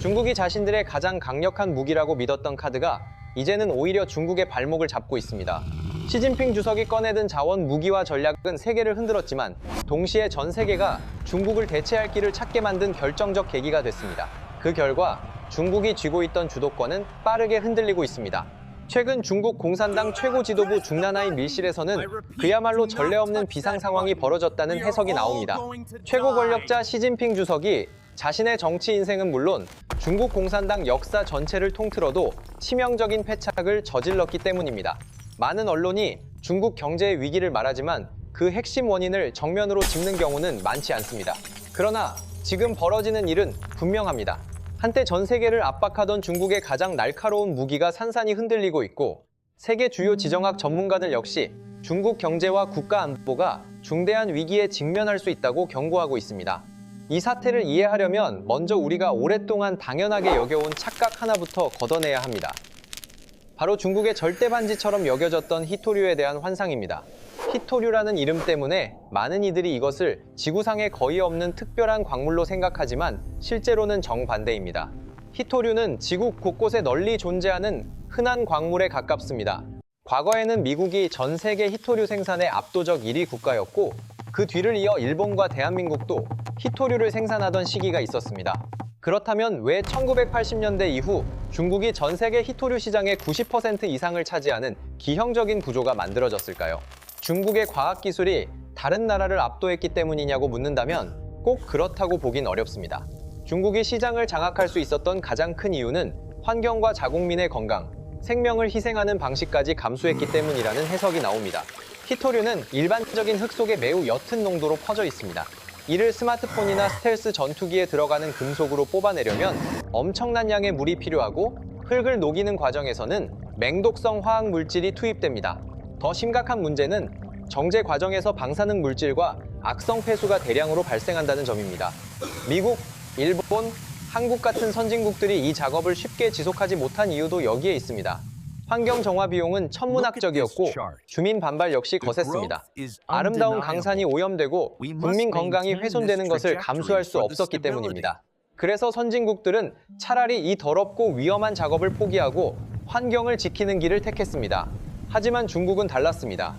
중국이 자신들의 가장 강력한 무기라고 믿었던 카드가 이제는 오히려 중국의 발목을 잡고 있습니다. 시진핑 주석이 꺼내든 자원, 무기와 전략은 세계를 흔들었지만 동시에 전 세계가 중국을 대체할 길을 찾게 만든 결정적 계기가 됐습니다. 그 결과 중국이 쥐고 있던 주도권은 빠르게 흔들리고 있습니다. 최근 중국 공산당 최고 지도부 중나나이 밀실에서는 그야말로 전례 없는 비상 상황이 벌어졌다는 해석이 나옵니다. 최고 권력자 시진핑 주석이 자신의 정치 인생은 물론 중국 공산당 역사 전체를 통틀어도 치명적인 패착을 저질렀기 때문입니다. 많은 언론이 중국 경제의 위기를 말하지만 그 핵심 원인을 정면으로 짚는 경우는 많지 않습니다. 그러나 지금 벌어지는 일은 분명합니다. 한때 전 세계를 압박하던 중국의 가장 날카로운 무기가 산산이 흔들리고 있고, 세계 주요 지정학 전문가들 역시 중국 경제와 국가 안보가 중대한 위기에 직면할 수 있다고 경고하고 있습니다. 이 사태를 이해하려면 먼저 우리가 오랫동안 당연하게 여겨온 착각 하나부터 걷어내야 합니다. 바로 중국의 절대 반지처럼 여겨졌던 희토류에 대한 환상입니다. 희토류라는 이름 때문에 많은 이들이 이것을 지구상에 거의 없는 특별한 광물로 생각하지만 실제로는 정반대입니다. 희토류는 지구 곳곳에 널리 존재하는 흔한 광물에 가깝습니다. 과거에는 미국이 전 세계 희토류 생산의 압도적 1위 국가였고, 그 뒤를 이어 일본과 대한민국도 희토류를 생산하던 시기가 있었습니다. 그렇다면 왜 1980년대 이후 중국이 전 세계 희토류 시장의 90% 이상을 차지하는 기형적인 구조가 만들어졌을까요? 중국의 과학기술이 다른 나라를 압도했기 때문이냐고 묻는다면 꼭 그렇다고 보긴 어렵습니다. 중국이 시장을 장악할 수 있었던 가장 큰 이유는 환경과 자국민의 건강, 생명을 희생하는 방식까지 감수했기 때문이라는 해석이 나옵니다. 희토류는 일반적인 흙 속에 매우 옅은 농도로 퍼져 있습니다. 이를 스마트폰이나 스텔스 전투기에 들어가는 금속으로 뽑아내려면 엄청난 양의 물이 필요하고, 흙을 녹이는 과정에서는 맹독성 화학 물질이 투입됩니다. 더 심각한 문제는 정제 과정에서 방사능 물질과 악성 폐수가 대량으로 발생한다는 점입니다. 미국, 일본, 한국 같은 선진국들이 이 작업을 쉽게 지속하지 못한 이유도 여기에 있습니다. 환경 정화 비용은 천문학적이었고 주민 반발 역시 거셌습니다. 아름다운 강산이 오염되고 국민 건강이 훼손되는 것을 감수할 수 없었기 때문입니다. 그래서 선진국들은 차라리 이 더럽고 위험한 작업을 포기하고 환경을 지키는 길을 택했습니다. 하지만 중국은 달랐습니다.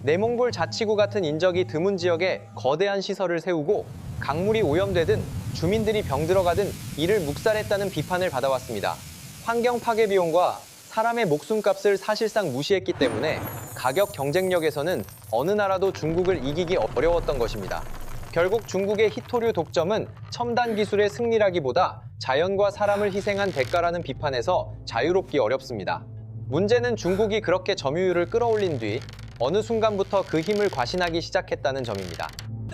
내몽골 자치구 같은 인적이 드문 지역에 거대한 시설을 세우고 강물이 오염되든 주민들이 병들어가든 이를 묵살했다는 비판을 받아왔습니다. 환경 파괴 비용과 사람의 목숨값을 사실상 무시했기 때문에 가격 경쟁력에서는 어느 나라도 중국을 이기기 어려웠던 것입니다. 결국 중국의 희토류 독점은 첨단 기술의 승리라기보다 자연과 사람을 희생한 대가라는 비판에서 자유롭기 어렵습니다. 문제는 중국이 그렇게 점유율을 끌어올린 뒤 어느 순간부터 그 힘을 과신하기 시작했다는 점입니다.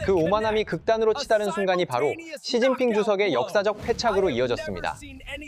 그 오만함이 극단으로 치달은 순간이 바로 시진핑 주석의 역사적 패착으로 이어졌습니다.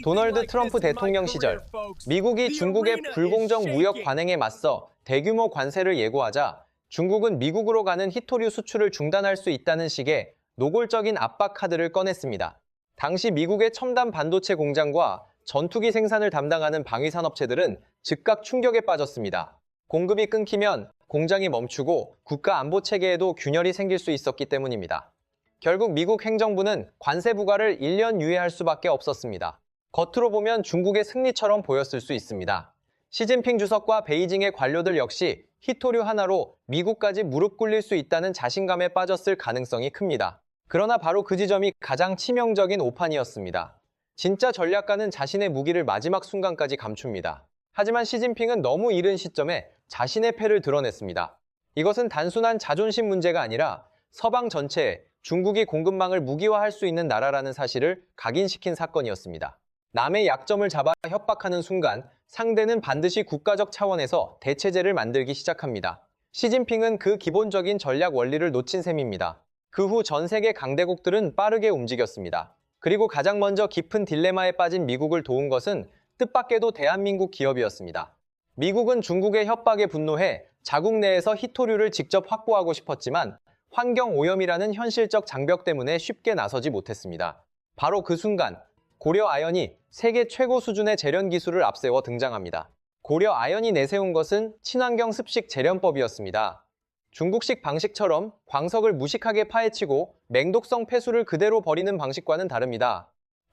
도널드 트럼프 대통령 시절, 미국이 중국의 불공정 무역 관행에 맞서 대규모 관세를 예고하자 중국은 미국으로 가는 희토류 수출을 중단할 수 있다는 식의 노골적인 압박 카드를 꺼냈습니다. 당시 미국의 첨단 반도체 공장과 전투기 생산을 담당하는 방위산업체들은 즉각 충격에 빠졌습니다. 공급이 끊기면 공장이 멈추고 국가 안보 체계에도 균열이 생길 수 있었기 때문입니다. 결국 미국 행정부는 관세 부과를 1년 유예할 수밖에 없었습니다. 겉으로 보면 중국의 승리처럼 보였을 수 있습니다. 시진핑 주석과 베이징의 관료들 역시 희토류 하나로 미국까지 무릎 꿇릴 수 있다는 자신감에 빠졌을 가능성이 큽니다. 그러나 바로 그 지점이 가장 치명적인 오판이었습니다. 진짜 전략가는 자신의 무기를 마지막 순간까지 감춥니다. 하지만 시진핑은 너무 이른 시점에 자신의 패를 드러냈습니다. 이것은 단순한 자존심 문제가 아니라 서방 전체에 중국이 공급망을 무기화할 수 있는 나라라는 사실을 각인시킨 사건이었습니다. 남의 약점을 잡아 협박하는 순간 상대는 반드시 국가적 차원에서 대체제를 만들기 시작합니다. 시진핑은 그 기본적인 전략 원리를 놓친 셈입니다. 그 후 전 세계 강대국들은 빠르게 움직였습니다. 그리고 가장 먼저 깊은 딜레마에 빠진 미국을 도운 것은 뜻밖에도 대한민국 기업이었습니다. 미국은 중국의 협박에 분노해 자국 내에서 희토류를 직접 확보하고 싶었지만 환경 오염이라는 현실적 장벽 때문에 쉽게 나서지 못했습니다. 바로 그 순간 고려 아연이 세계 최고 수준의 제련 기술을 앞세워 등장합니다. 고려 아연이 내세운 것은 친환경 습식 제련법이었습니다. 중국식 방식처럼 광석을 무식하게 파헤치고 맹독성 폐수를 그대로 버리는 방식과는 다릅니다.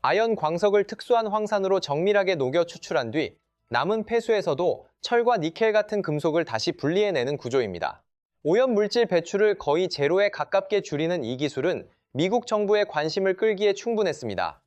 아연 광석을 특수한 황산으로 정밀하게 녹여 추출한 뒤 남은 폐수에서도 철과 니켈 같은 금속을 다시 분리해내는 구조입니다. 오염물질 배출을 거의 제로에 가깝게 줄이는 이 기술은 미국 정부의 관심을 끌기에 충분했습니다.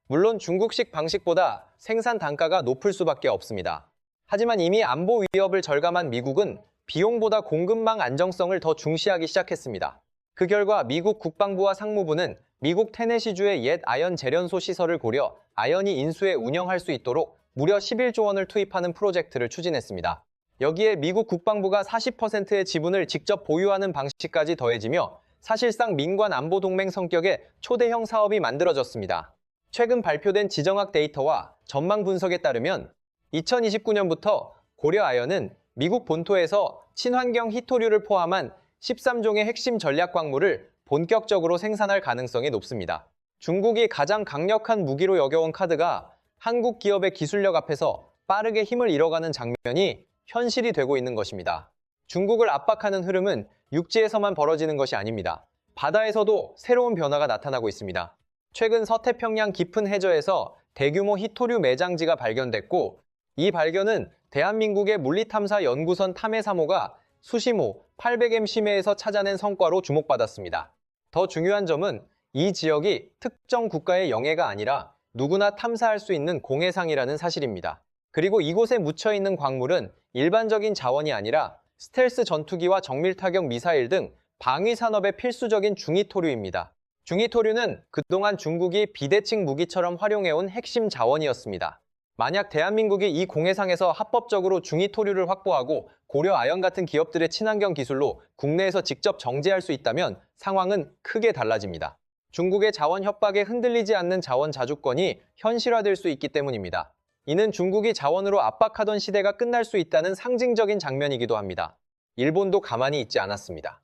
물론 중국식 방식보다 생산 단가가 높을 수밖에 없습니다. 하지만 이미 안보 위협을 절감한 미국은 비용보다 공급망 안정성을 더 중시하기 시작했습니다. 그 결과 미국 국방부와 상무부는 미국 테네시주의 옛 아연 재련소 시설을 고려 아연이 인수해 운영할 수 있도록 무려 11조 원을 투입하는 프로젝트를 추진했습니다. 여기에 미국 국방부가 40%의 지분을 직접 보유하는 방식까지 더해지며 사실상 민관 안보 동맹 성격의 초대형 사업이 만들어졌습니다. 최근 발표된 지정학 데이터와 전망 분석에 따르면 2029년부터 고려아연은 미국 본토에서 친환경 히토류를 포함한 13종의 핵심 전략 광물을 본격적으로 생산할 가능성이 높습니다. 중국이 가장 강력한 무기로 여겨온 카드가 한국 기업의 기술력 앞에서 빠르게 힘을 잃어가는 장면이 현실이 되고 있는 것입니다. 중국을 압박하는 흐름은 육지에서만 벌어지는 것이 아닙니다. 바다에서도 새로운 변화가 나타나고 있습니다. 최근 서태평양 깊은 해저에서 대규모 히토류 매장지가 발견됐고, 이 발견은 대한민국의 물리탐사 연구선 탐해3호가 수심호 800m 심해에서 찾아낸 성과로 주목받았습니다. 더 중요한 점은 이 지역이 특정 국가의 영해가 아니라 누구나 탐사할 수 있는 공해상이라는 사실입니다. 그리고 이곳에 묻혀있는 광물은 일반적인 자원이 아니라 스텔스 전투기와 정밀타격 미사일 등 방위산업에 필수적인 중히토류입니다. 중히토류는 그동안 중국이 비대칭 무기처럼 활용해온 핵심 자원이었습니다. 만약 대한민국이 이 공해상에서 합법적으로 중히토류를 확보하고 고려아연 같은 기업들의 친환경 기술로 국내에서 직접 정제할 수 있다면 상황은 크게 달라집니다. 중국의 자원 협박에 흔들리지 않는 자원 자주권이 현실화될 수 있기 때문입니다. 이는 중국이 자원으로 압박하던 시대가 끝날 수 있다는 상징적인 장면이기도 합니다. 일본도 가만히 있지 않았습니다.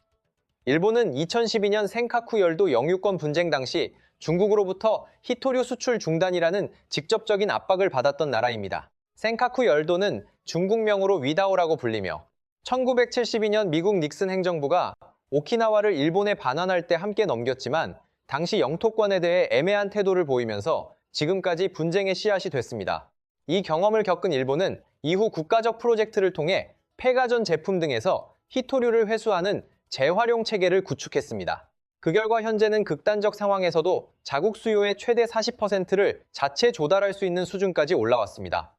일본은 2012년 센카쿠 열도 영유권 분쟁 당시 중국으로부터 히토류 수출 중단이라는 직접적인 압박을 받았던 나라입니다. 센카쿠 열도는 중국명으로 위다오라고 불리며 1972년 미국 닉슨 행정부가 오키나와를 일본에 반환할 때 함께 넘겼지만 당시 영토권에 대해 애매한 태도를 보이면서 지금까지 분쟁의 씨앗이 됐습니다. 이 경험을 겪은 일본은 이후 국가적 프로젝트를 통해 폐가전 제품 등에서 히토류를 회수하는 재활용 체계를 구축했습니다. 그 결과 현재는 극단적 상황에서도 자국 수요의 최대 40%를 자체 조달할 수 있는 수준까지 올라왔습니다.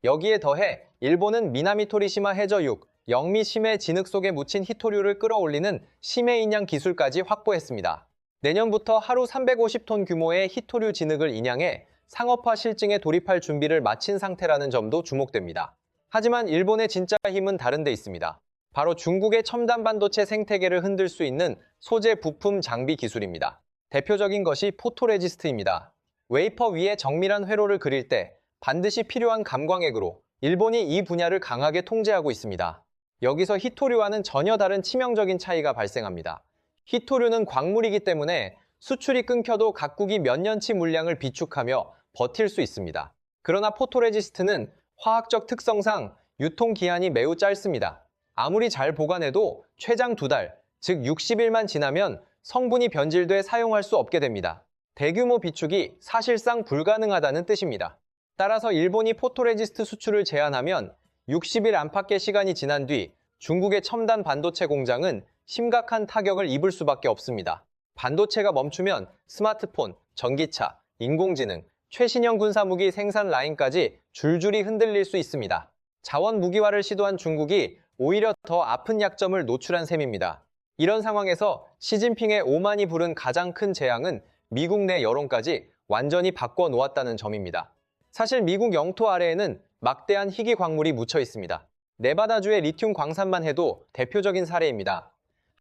여기에 더해 일본은 미나미토리시마 해저육, 영미 심해 진흙 속에 묻힌 히토류를 끌어올리는 심해 인양 기술까지 확보했습니다. 내년부터 하루 350톤 규모의 히토류 진흙을 인양해 상업화 실증에 돌입할 준비를 마친 상태라는 점도 주목됩니다. 하지만 일본의 진짜 힘은 다른 데 있습니다. 바로 중국의 첨단 반도체 생태계를 흔들 수 있는 소재 부품 장비 기술입니다. 대표적인 것이 포토레지스트입니다. 웨이퍼 위에 정밀한 회로를 그릴 때 반드시 필요한 감광액으로 일본이 이 분야를 강하게 통제하고 있습니다. 여기서 히토류와는 전혀 다른 치명적인 차이가 발생합니다. 히토류는 광물이기 때문에 수출이 끊겨도 각국이 몇 년치 물량을 비축하며 버틸 수 있습니다. 그러나 포토레지스트는 화학적 특성상 유통기한이 매우 짧습니다. 아무리 잘 보관해도 최장 2달, 즉 60일만 지나면 성분이 변질돼 사용할 수 없게 됩니다. 대규모 비축이 사실상 불가능하다는 뜻입니다. 따라서 일본이 포토레지스트 수출을 제한하면 60일 안팎의 시간이 지난 뒤 중국의 첨단 반도체 공장은 심각한 타격을 입을 수밖에 없습니다. 반도체가 멈추면 스마트폰, 전기차, 인공지능, 최신형 군사무기 생산 라인까지 줄줄이 흔들릴 수 있습니다. 자원 무기화를 시도한 중국이 오히려 더 아픈 약점을 노출한 셈입니다. 이런 상황에서 시진핑의 오만이 부른 가장 큰 재앙은 미국 내 여론까지 완전히 바꿔놓았다는 점입니다. 사실 미국 영토 아래에는 막대한 희귀 광물이 묻혀 있습니다. 네바다주의 리튬 광산만 해도 대표적인 사례입니다.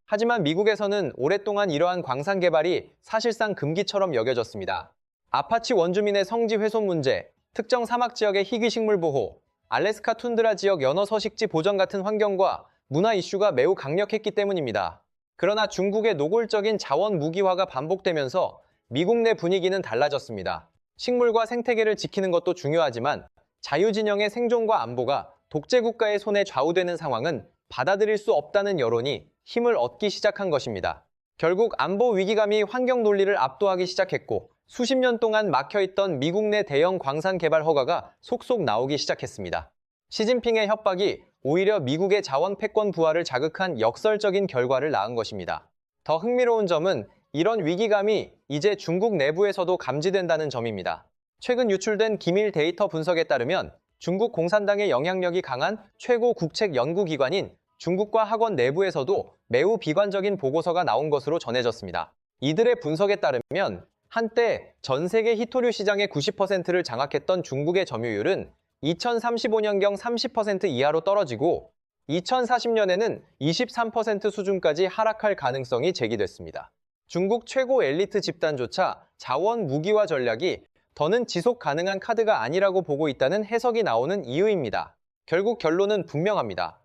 하지만 미국에서는 오랫동안 이러한 광산 개발이 사실상 금기처럼 여겨졌습니다. 아파치 원주민의 성지 훼손 문제, 특정 사막 지역의 희귀 식물 보호, 알래스카 툰드라 지역 연어 서식지 보전 같은 환경과 문화 이슈가 매우 강력했기 때문입니다. 그러나 중국의 노골적인 자원 무기화가 반복되면서 미국 내 분위기는 달라졌습니다. 식물과 생태계를 지키는 것도 중요하지만 자유진영의 생존과 안보가 독재국가의 손에 좌우되는 상황은 받아들일 수 없다는 여론이 힘을 얻기 시작한 것입니다. 결국 안보 위기감이 환경 논리를 압도하기 시작했고 수십 년 동안 막혀있던 미국 내 대형 광산 개발 허가가 속속 나오기 시작했습니다. 시진핑의 협박이 오히려 미국의 자원 패권 부활을 자극한 역설적인 결과를 낳은 것입니다. 더 흥미로운 점은 이런 위기감이 이제 중국 내부에서도 감지된다는 점입니다. 최근 유출된 기밀 데이터 분석에 따르면 중국 공산당의 영향력이 강한 최고 국책 연구기관인 중국과 학원 내부에서도 매우 비관적인 보고서가 나온 것으로 전해졌습니다. 이들의 분석에 따르면 한때 전 세계 히토류 시장의 90%를 장악했던 중국의 점유율은 2035년경 30% 이하로 떨어지고 2040년에는 23% 수준까지 하락할 가능성이 제기됐습니다. 중국 최고 엘리트 집단조차 자원, 무기와 전략이 더는 지속 가능한 카드가 아니라고 보고 있다는 해석이 나오는 이유입니다. 결국 결론은 분명합니다.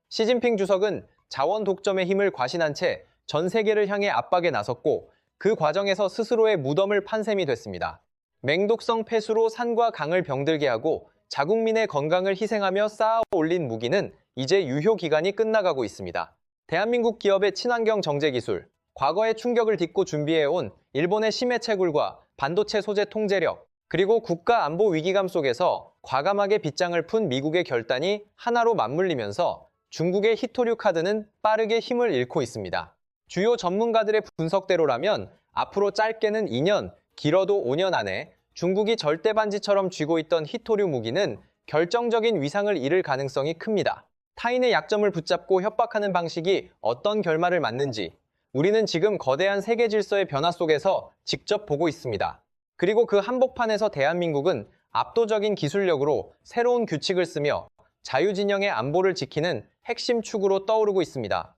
시진핑 주석은 자원 독점의 힘을 과신한 채 전 세계를 향해 압박에 나섰고 그 과정에서 스스로의 무덤을 판 셈이 됐습니다. 맹독성 폐수로 산과 강을 병들게 하고 자국민의 건강을 희생하며 쌓아 올린 무기는 이제 유효 기간이 끝나가고 있습니다. 대한민국 기업의 친환경 정제 기술, 과거의 충격을 딛고 준비해온 일본의 심해 채굴과 반도체 소재 통제력, 그리고 국가 안보 위기감 속에서 과감하게 빗장을 푼 미국의 결단이 하나로 맞물리면서 중국의 히토류 카드는 빠르게 힘을 잃고 있습니다. 주요 전문가들의 분석대로라면 앞으로 짧게는 2년, 길어도 5년 안에 중국이 절대반지처럼 쥐고 있던 히토류 무기는 결정적인 위상을 잃을 가능성이 큽니다. 타인의 약점을 붙잡고 협박하는 방식이 어떤 결말을 맞는지 우리는 지금 거대한 세계 질서의 변화 속에서 직접 보고 있습니다. 그리고 그 한복판에서 대한민국은 압도적인 기술력으로 새로운 규칙을 쓰며 자유진영의 안보를 지키는 핵심 축으로 떠오르고 있습니다.